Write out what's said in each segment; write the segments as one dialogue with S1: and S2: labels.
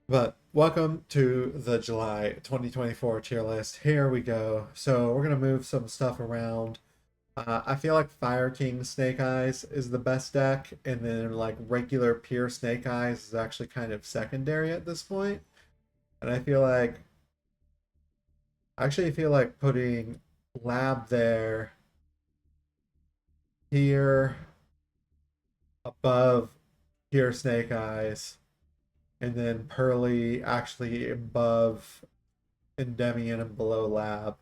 S1: But welcome to the July 2024 tier list. Here we go. So we're gonna move some stuff around. I feel like Fire King Snake Eyes is the best deck, and then like regular pure Snake Eyes is actually kind of secondary at this point. And I actually feel like putting Lab there, here, above pure Snake Eyes, and then Pearly actually above Endymion and below Lab.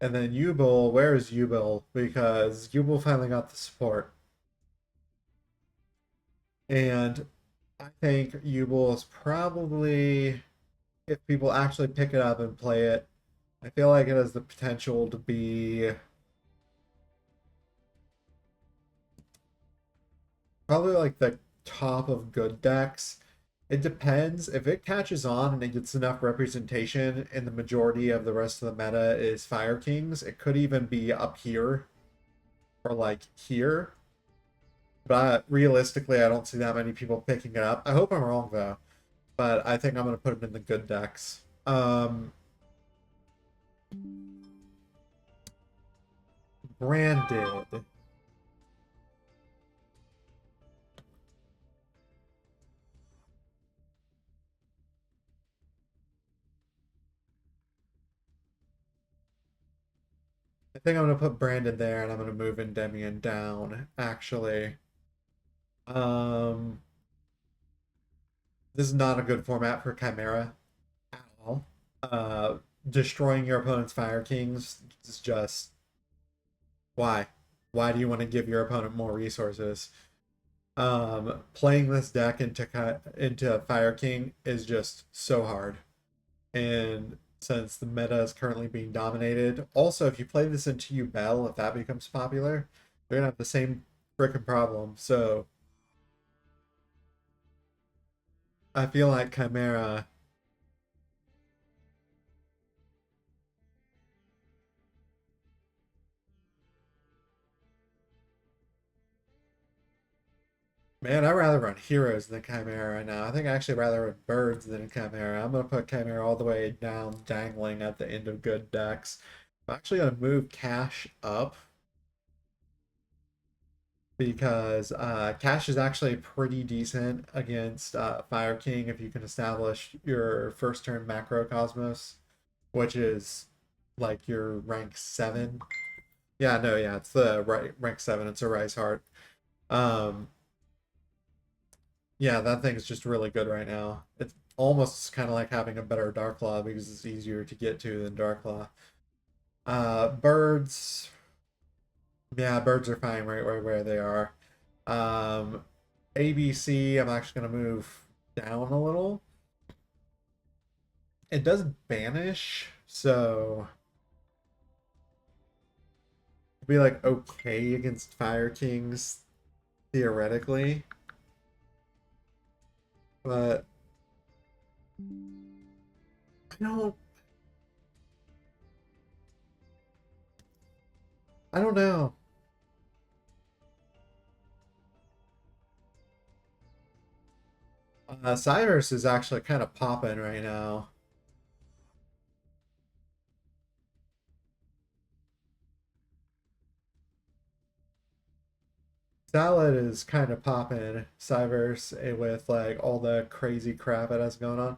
S1: And then Yubil, where is Yubil? Because Yubil finally got the support. And I think Yubil is probably, if people actually pick it up and play it, I feel like it has the potential to be probably like the top of good decks. It depends. If it catches on and it gets enough representation and the majority of the rest of the meta is Fire Kings, it could even be up here or like here. But realistically, I don't see that many people picking it up. I hope I'm wrong though, but I think I'm gonna put it in the good decks. Branded. I think I'm gonna put Brandon there, and I'm gonna move Endymion down. Actually, um, this is not a good format for Chimera at all. Uh, Destroying your opponent's Fire Kings is just why. Why do you want to give your opponent more resources? Playing this deck into Fire King is just so hard. And since the meta is currently being dominated, also if you play this into Yubel, if that becomes popular, you're gonna have the same freaking problem. So I feel like Chimera. Man, I'd rather run heroes than Chimera right now. I think I actually rather run birds than Chimera. I'm gonna put Chimera all the way down, dangling at the end of good decks. I'm actually gonna move Cash up because Cash is actually pretty decent against Fire King if you can establish your first turn Macrocosmos, which is like your rank 7. Yeah, no, yeah, it's the rank 7. It's a Rice Heart. Um, yeah, that thing is just really good right now. It's almost kind of like having a better Dark Claw because it's easier to get to than Dark Claw. Birds, yeah, birds are fine right where they are. Um, ABC, I'm actually gonna move down a little. It does banish, so it'd be like okay against Fire Kings theoretically, but I don't I don't know. Cyberse is actually kind of popping right now. Salad is kind of popping Cyberse with like all the crazy crap it has going on.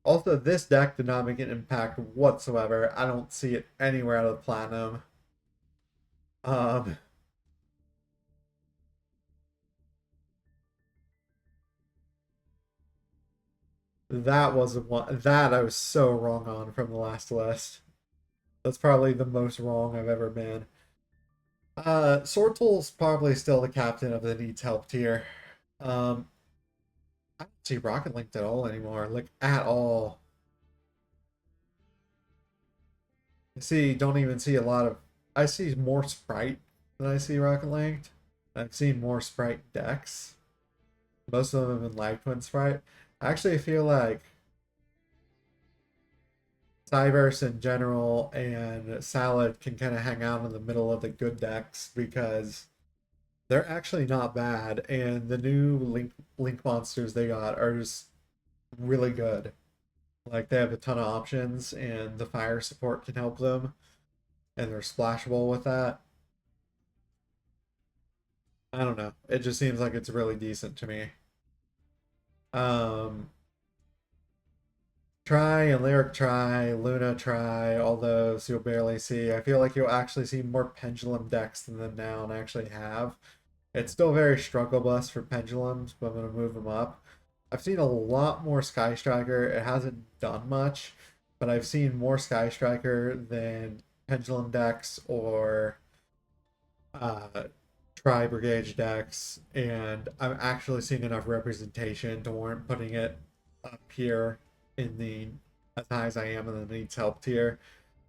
S1: Also, this deck did not make an impact whatsoever. I don't see it anywhere out of the platinum. Um, that was one that I was so wrong on from the last list. That's probably the most wrong I've ever been. Sortel's probably still the captain of the needs help tier. Um, I don't see Rocket Linked at all anymore, like at all. Don't even see a lot of. I see more Sprite than I see Rocket Linked. I've seen more Sprite decks. Most of them have been Lag Twin Sprite. I actually feel like Cyberse in general and Salad can kind of hang out in the middle of the good decks because They're actually not bad, and the new link monsters they got are just really good. Like they have a ton of options, and the fire support can help them, and they're splashable with that. I don't know. It just seems like it's really decent to me. Um, Try and Lyric try, Luna try, all those you'll barely see. I feel like you'll actually see more Pendulum decks than the Noun actually have. It's still very struggle bus for Pendulums, but I'm going to move them up. I've seen a lot more Sky Striker. It hasn't done much, but I've seen more Sky Striker than Pendulum decks or uh, Tri Brigade decks, and I'm actually seeing enough representation to warrant putting it up here in the as high as I am in the needs help tier.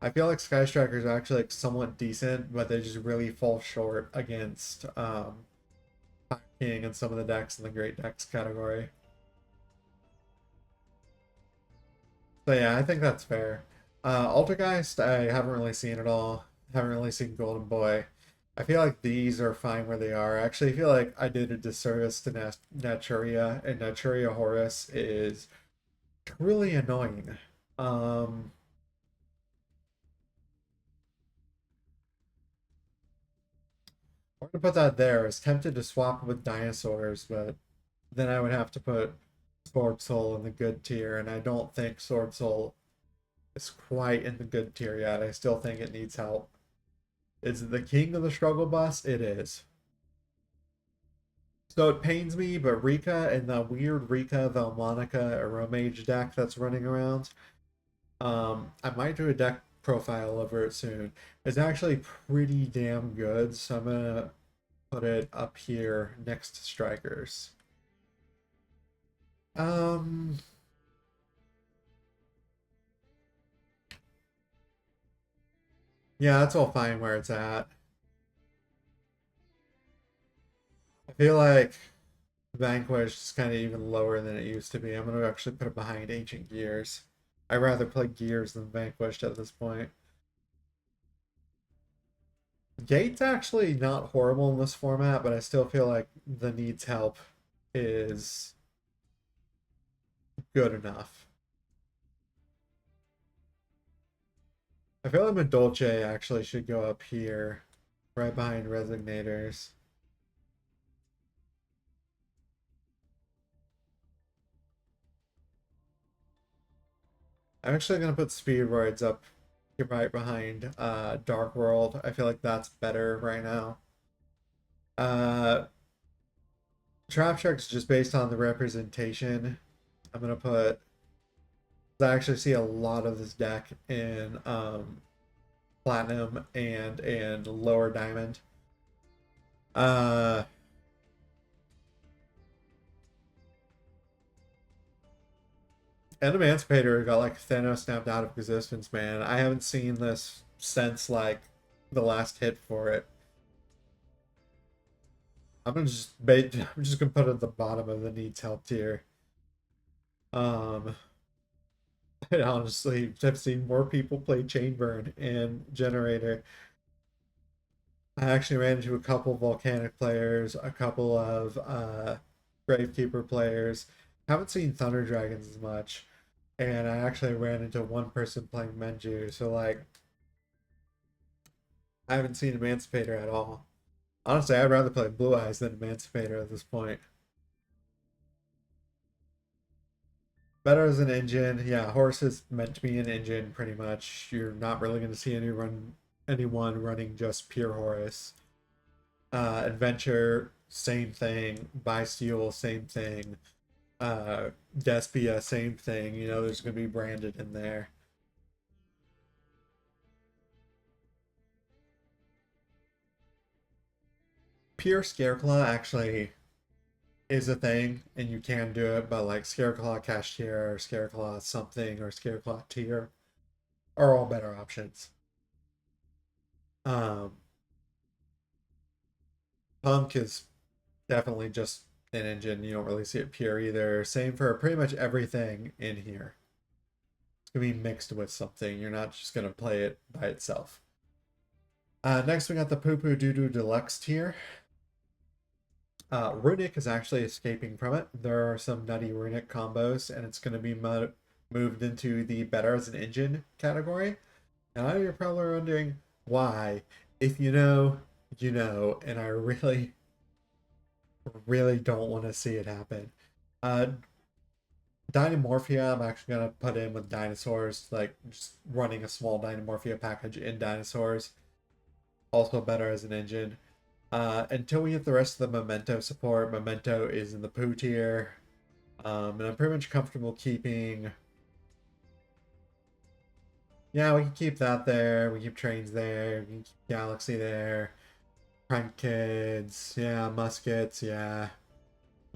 S1: I feel like Sky Strikers are actually like somewhat decent, but they just really fall short against Fire King and some of the decks in the Great Decks category. So yeah, I think that's fair. Altergeist, I haven't really seen at all. Haven't really seen Golden Boy. I feel like these are fine where they are. I actually feel like I did a disservice to Naturia, and Naturia Horus is really annoying. Um, I'm gonna put that there. I was tempted to swap it with dinosaurs, but then I would have to put Sword Soul in the good tier, and I don't think Sword Soul is quite in the good tier yet. I still think it needs help. Is it the king of the struggle bus? It is. So it pains me, but Rika and the weird Rika Velmonica Aromage deck that's running around, I might do a deck profile over it soon. It's actually pretty damn good, so I'm gonna put it up here next to Strikers. Um, yeah, that's all fine where it's at. I feel like Vanquish is kind of even lower than it used to be. I'm gonna actually put it behind Ancient Gears. I'd rather play Gears than Vanquished at this point. Gate's actually not horrible in this format, but I still feel like the needs help is good enough. I feel like Medolce actually should go up here, right behind Resignators. I'm actually gonna put Speedroids up here right behind Dark World. I feel like that's better right now. Uh Trap Shark's just based on the representation. I'm gonna put I actually see a lot of this deck in platinum and lower diamond. Uh and Emancipator got like Thanos snapped out of existence, man. I haven't seen this since like the last hit for it. I'm just gonna put it at the bottom of the needs help tier. Um I honestly have seen more people play Chainburn and Generator. I actually ran into a couple Volcanic players, a couple of Gravekeeper players. Haven't seen Thunder Dragons as much. And I actually ran into one person playing Menju, so like I haven't seen Emancipator at all. Honestly, I'd rather play Blue Eyes than Emancipator at this point. Better as an engine, yeah. Horse is meant to be an engine, pretty much. You're not really going to see anyone running just pure Horus. Adventure, same thing. Bysteel, same thing. Despia, same thing. You know, there's going to be branded in there. Pure Scareclaw actually is a thing, and you can do it, but like Scareclaw Cashier or Scareclaw something or Scareclaw Tier are all better options. Um, Punk is definitely just an engine. You don't really see it pure either. Same for pretty much everything in here. It's gonna be mixed with something. You're not just gonna play it by itself. Next we got the Poo Poo Doo Doo Deluxe tier. Runic is actually escaping from it. There are some nutty Runic combos, and it's going to be moved into the better as an engine category. And I know you're probably wondering why. If you know, you know, and I really, really don't want to see it happen. Uh, Dynamorphia, I'm actually going to put in with dinosaurs, like just running a small Dynamorphia package in dinosaurs. Also better as an engine. Until we get the rest of the Memento support, Memento is in the poo tier. And I'm pretty much comfortable keeping... Yeah, we can keep that there. We keep trains there. We can keep Galaxy there. Prank Kids. Yeah, Muskets. Yeah.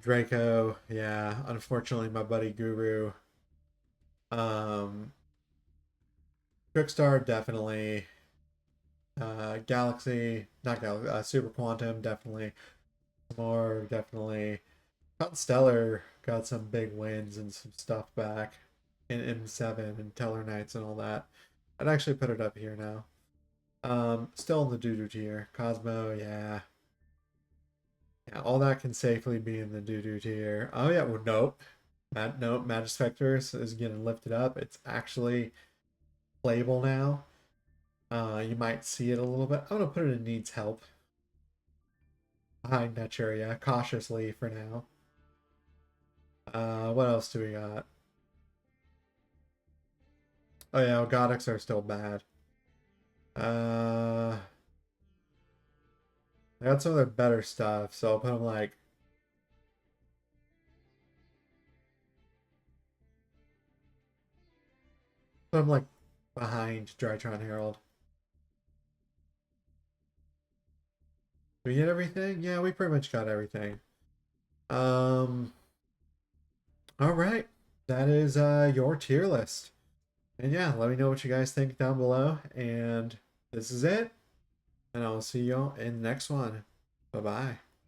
S1: Draco. Yeah. Unfortunately, my buddy Guru. Um, Trickstar, definitely. Galaxy. Not Galaxy. Super Quantum, definitely. More, definitely. Cotton Stellar got some big wins and some stuff back in M7 and Teller Knights and all that. I'd actually put it up here now. Still in the doo-doo tier. Cosmo, yeah. Yeah, all that can safely be in the doo-doo tier. Oh yeah, well, nope. Nope, Magus Spectres is getting lifted up. It's actually playable now. You might see it a little bit. I'm gonna put it in needs help. Behind Nature, yeah. Cautiously for now. What else do we got? Oh yeah, Gotics are still bad. I got some of their better stuff, so I'll put them like... Put them like behind Drytron Herald. Did we get everything? Yeah, we pretty much got everything. All right. That is your tier list. And yeah, let me know what you guys think down below. And this is it. And I'll see y'all in the next one. Bye-bye.